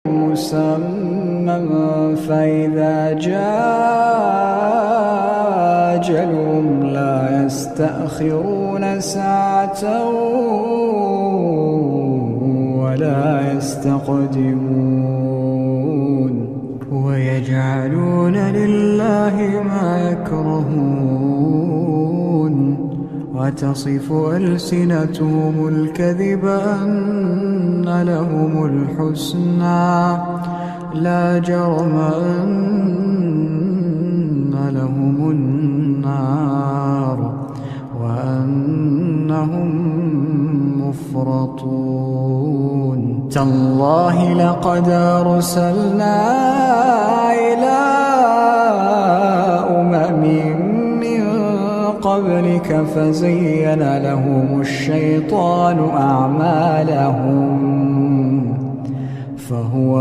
مسمى فإذا جاء أجلهم لا يستأخرون ساعة ولا يستقدمون ويجعلون لله ما يكرهون وتصف ألسنتهم الكذب أن لهم الحسنى لا جرم أن لهم النار وأنهم مفرطون تالله لقد أرسلنا إلى أمم من قبلك فزين لهم الشيطان أعمالهم فهو